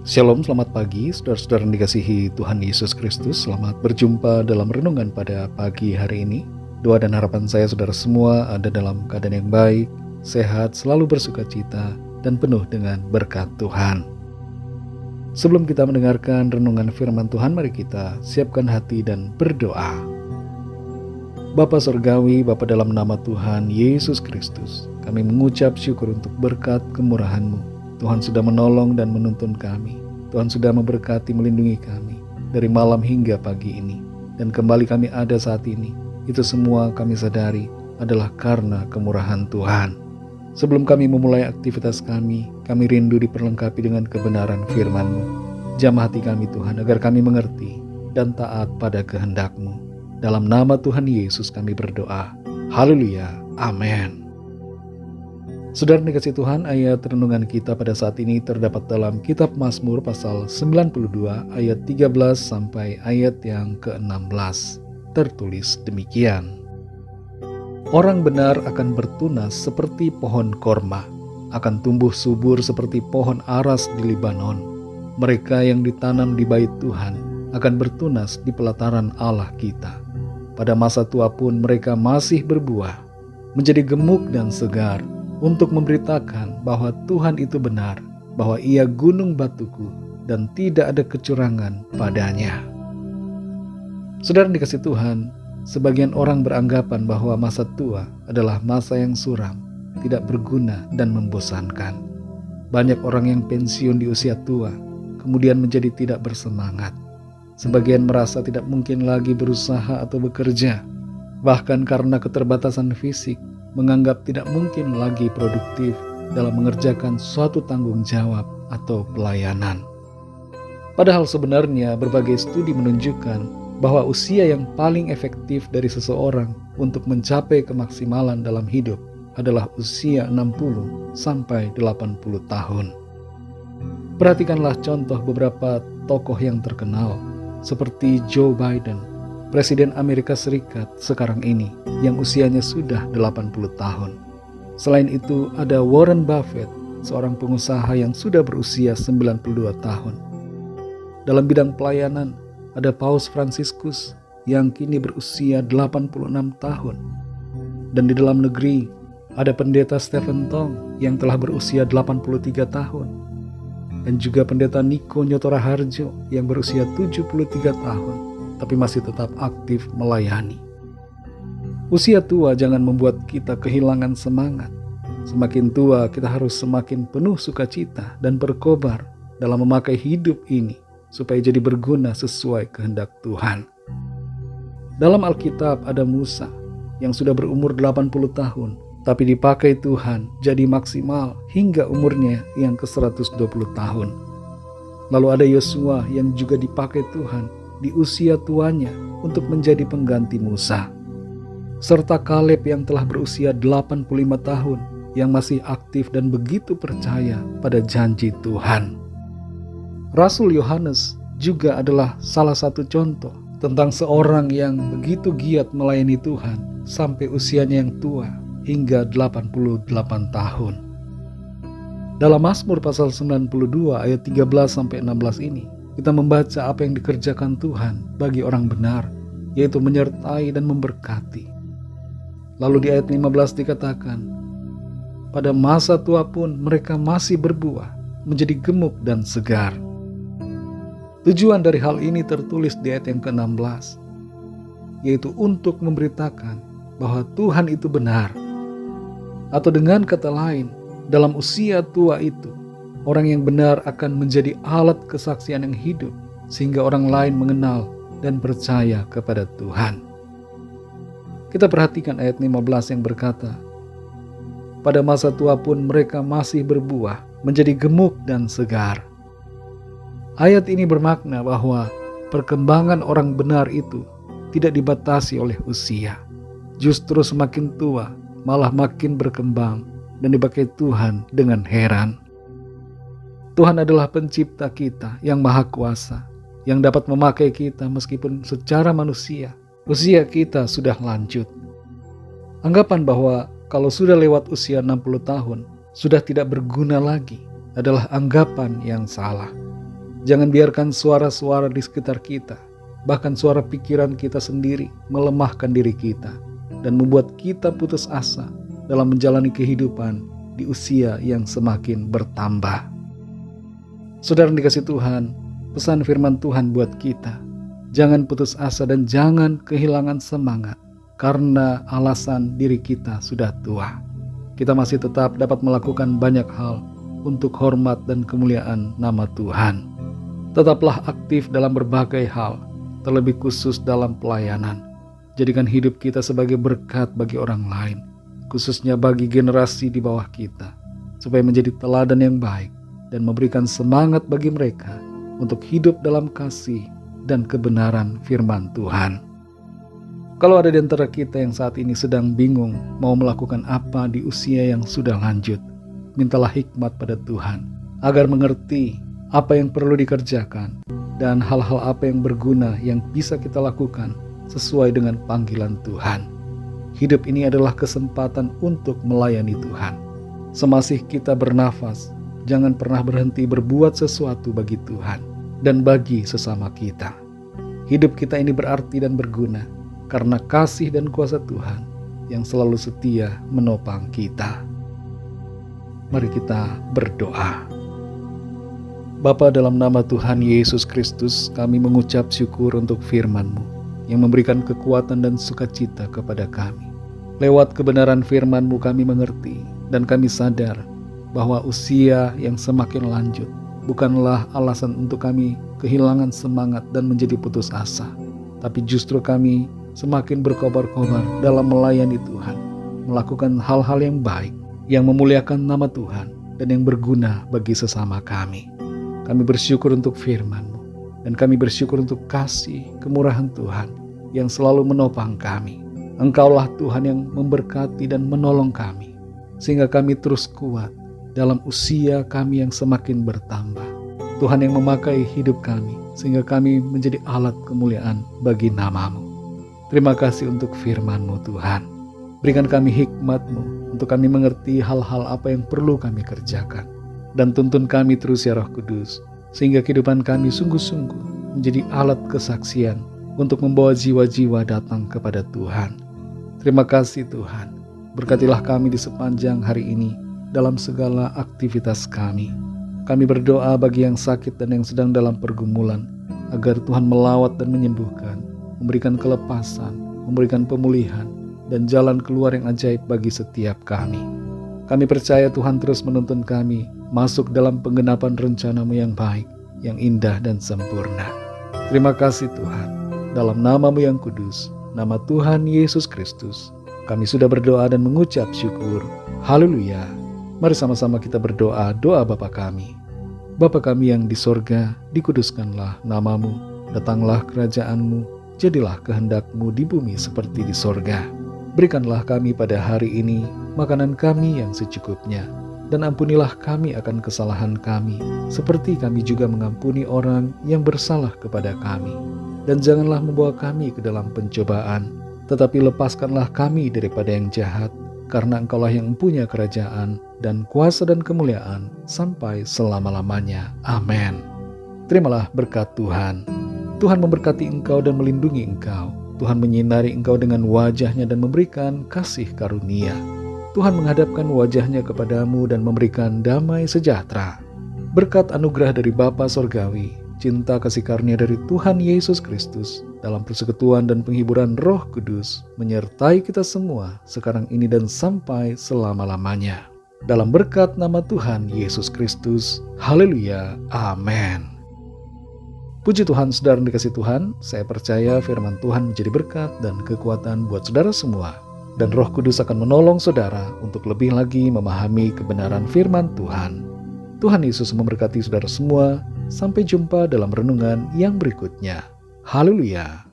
Shalom, selamat pagi, saudara-saudara yang dikasihi Tuhan Yesus Kristus. Selamat berjumpa dalam renungan pada pagi hari ini. Doa dan harapan saya saudara semua ada dalam keadaan yang baik, sehat, selalu bersukacita, dan penuh dengan berkat Tuhan. Sebelum kita mendengarkan renungan firman Tuhan, mari kita siapkan hati dan berdoa. Bapa Surgawi, Bapa dalam nama Tuhan Yesus Kristus, kami mengucap syukur untuk berkat kemurahan-Mu. Tuhan sudah menolong dan menuntun kami. Tuhan sudah memberkati, melindungi kami dari malam hingga pagi ini. Dan kembali kami ada saat ini. Itu semua kami sadari adalah karena kemurahan Tuhan. Sebelum kami memulai aktivitas kami rindu diperlengkapi dengan kebenaran firman-Mu. Jamah hati kami Tuhan, agar kami mengerti dan taat pada kehendak-Mu. Dalam nama Tuhan Yesus kami berdoa. Haleluya. Amin. Saudara dikasih Tuhan, ayat renungan kita pada saat ini terdapat dalam kitab Mazmur pasal 92 ayat 13 sampai ayat yang ke-16. Tertulis demikian. Orang benar akan bertunas seperti pohon korma, akan tumbuh subur seperti pohon aras di Libanon. Mereka yang ditanam di bait Tuhan akan bertunas di pelataran Allah kita. Pada masa tua pun mereka masih berbuah, menjadi gemuk dan segar, untuk memberitakan bahwa Tuhan itu benar, bahwa Ia gunung batuku dan tidak ada kecurangan padanya. Saudara dikasih Tuhan, sebagian orang beranggapan bahwa masa tua adalah masa yang suram, tidak berguna dan membosankan. Banyak orang yang pensiun di usia tua, kemudian menjadi tidak bersemangat. Sebagian merasa tidak mungkin lagi berusaha atau bekerja, bahkan karena keterbatasan fisik, menganggap tidak mungkin lagi produktif dalam mengerjakan suatu tanggung jawab atau pelayanan. Padahal sebenarnya berbagai studi menunjukkan bahwa usia yang paling efektif dari seseorang untuk mencapai kemaksimalan dalam hidup adalah usia 60 sampai 80 tahun. Perhatikanlah contoh beberapa tokoh yang terkenal seperti Joe Biden, Presiden Amerika Serikat sekarang ini, yang usianya sudah 80 tahun. Selain itu ada Warren Buffett, seorang pengusaha yang sudah berusia 92 tahun. Dalam bidang pelayanan ada Paus Fransiskus yang kini berusia 86 tahun. Dan di dalam negeri ada Pendeta Stephen Tong yang telah berusia 83 tahun. Dan juga Pendeta Niko Nyotora Harjo yang berusia 73 tahun, tapi masih tetap aktif melayani. Usia tua jangan membuat kita kehilangan semangat. Semakin tua kita harus semakin penuh sukacita dan berkobar dalam memakai hidup ini supaya jadi berguna sesuai kehendak Tuhan. Dalam Alkitab ada Musa yang sudah berumur 80 tahun, tapi dipakai Tuhan jadi maksimal hingga umurnya yang ke-120 tahun. Lalu ada Yosua yang juga dipakai Tuhan di usia tuanya untuk menjadi pengganti Musa. Serta Kaleb yang telah berusia 85 tahun yang masih aktif dan begitu percaya pada janji Tuhan. Rasul Yohanes juga adalah salah satu contoh tentang seorang yang begitu giat melayani Tuhan sampai usianya yang tua hingga 88 tahun. Dalam Mazmur pasal 92 ayat 13-16 ini, kita membaca apa yang dikerjakan Tuhan bagi orang benar, yaitu menyertai dan memberkati. Lalu di ayat 15 dikatakan, pada masa tua pun mereka masih berbuah, menjadi gemuk dan segar. Tujuan dari hal ini tertulis di ayat yang ke-16, yaitu untuk memberitakan bahwa Tuhan itu benar. Atau dengan kata lain, dalam usia tua itu, orang yang benar akan menjadi alat kesaksian yang hidup, sehingga orang lain mengenal dan percaya kepada Tuhan. Kita perhatikan ayat 15 yang berkata, pada masa tua pun mereka masih berbuah, menjadi gemuk dan segar. Ayat ini bermakna bahwa perkembangan orang benar itu tidak dibatasi oleh usia. Justru semakin tua, malah makin berkembang dan dipakai Tuhan dengan heran. Tuhan adalah pencipta kita yang maha kuasa, yang dapat memakai kita meskipun secara manusia usia kita sudah lanjut. Anggapan bahwa kalau sudah lewat usia 60 tahun, sudah tidak berguna lagi adalah anggapan yang salah. Jangan biarkan suara-suara di sekitar kita, bahkan suara pikiran kita sendiri, melemahkan diri kita dan membuat kita putus asa dalam menjalani kehidupan di usia yang semakin bertambah. Saudara yang dikasihi Tuhan, pesan firman Tuhan buat kita, jangan putus asa dan jangan kehilangan semangat karena alasan diri kita sudah tua. Kita masih tetap dapat melakukan banyak hal untuk hormat dan kemuliaan nama Tuhan. Tetaplah aktif dalam berbagai hal, terlebih khusus dalam pelayanan. Jadikan hidup kita sebagai berkat bagi orang lain, khususnya bagi generasi di bawah kita, supaya menjadi teladan yang baik dan memberikan semangat bagi mereka untuk hidup dalam kasih dan kebenaran firman Tuhan. Kalau ada di antara kita yang saat ini sedang bingung mau melakukan apa di usia yang sudah lanjut, mintalah hikmat pada Tuhan agar mengerti apa yang perlu dikerjakan dan hal-hal apa yang berguna yang bisa kita lakukan sesuai dengan panggilan Tuhan. Hidup ini adalah kesempatan untuk melayani Tuhan. Semasih kita bernafas, jangan pernah berhenti berbuat sesuatu bagi Tuhan dan bagi sesama kita. Hidup kita ini berarti dan berguna karena kasih dan kuasa Tuhan yang selalu setia menopang kita. Mari kita berdoa. Bapa, dalam nama Tuhan Yesus Kristus, kami mengucap syukur untuk firman-Mu yang memberikan kekuatan dan sukacita kepada kami. Lewat kebenaran firman-Mu kami mengerti dan kami sadar bahwa usia yang semakin lanjut bukanlah alasan untuk kami kehilangan semangat dan menjadi putus asa, tapi justru kami semakin berkobar-kobar dalam melayani Tuhan, melakukan hal-hal yang baik, yang memuliakan nama Tuhan dan yang berguna bagi sesama kami. Kami bersyukur untuk firman-Mu dan kami bersyukur untuk kasih kemurahan Tuhan yang selalu menopang kami. Engkaulah Tuhan yang memberkati dan menolong kami, sehingga kami terus kuat dalam usia kami yang semakin bertambah. Tuhan yang memakai hidup kami, sehingga kami menjadi alat kemuliaan bagi nama-Mu. Terima kasih untuk firman-Mu Tuhan. Berikan kami hikmat-Mu untuk kami mengerti hal-hal apa yang perlu kami kerjakan. Dan tuntun kami terus ya Roh Kudus, sehingga kehidupan kami sungguh-sungguh menjadi alat kesaksian untuk membawa jiwa-jiwa datang kepada Tuhan. Terima kasih Tuhan. Berkatilah kami di sepanjang hari ini dalam segala aktivitas kami. Kami berdoa bagi yang sakit dan yang sedang dalam pergumulan, agar Tuhan melawat dan menyembuhkan, memberikan kelepasan, memberikan pemulihan, dan jalan keluar yang ajaib bagi setiap kami. Kami percaya Tuhan terus menuntun kami masuk dalam penggenapan rencana-Mu yang baik, yang indah dan sempurna. Terima kasih Tuhan. Dalam nama-Mu yang kudus, nama Tuhan Yesus Kristus, kami sudah berdoa dan mengucap syukur. Haleluya. Mari sama-sama kita berdoa doa Bapa kami. Bapa kami yang di sorga, dikuduskanlah nama-Mu, datanglah kerajaan-Mu, jadilah kehendak-Mu di bumi seperti di sorga. Berikanlah kami pada hari ini makanan kami yang secukupnya, dan ampunilah kami akan kesalahan kami, seperti kami juga mengampuni orang yang bersalah kepada kami. Dan janganlah membawa kami ke dalam pencobaan, tetapi lepaskanlah kami daripada yang jahat, karena Engkaulah yang mempunyai kerajaan dan kuasa dan kemuliaan sampai selama-lamanya. Amin. Terimalah berkat Tuhan. Tuhan memberkati engkau dan melindungi engkau. Tuhan menyinari engkau dengan wajah-Nya dan memberikan kasih karunia. Tuhan menghadapkan wajah-Nya kepadamu dan memberikan damai sejahtera. Berkat anugerah dari Bapa Sorgawi, cinta kasih karunia dari Tuhan Yesus Kristus, dalam persekutuan dan penghiburan Roh Kudus, menyertai kita semua sekarang ini dan sampai selama-lamanya. Dalam berkat nama Tuhan Yesus Kristus. Haleluya. Amin. Puji Tuhan, saudara yang dikasihi Tuhan, saya percaya firman Tuhan menjadi berkat dan kekuatan buat saudara semua. Dan Roh Kudus akan menolong saudara untuk lebih lagi memahami kebenaran firman Tuhan. Tuhan Yesus memberkati saudara semua. Sampai jumpa dalam renungan yang berikutnya. Haleluya.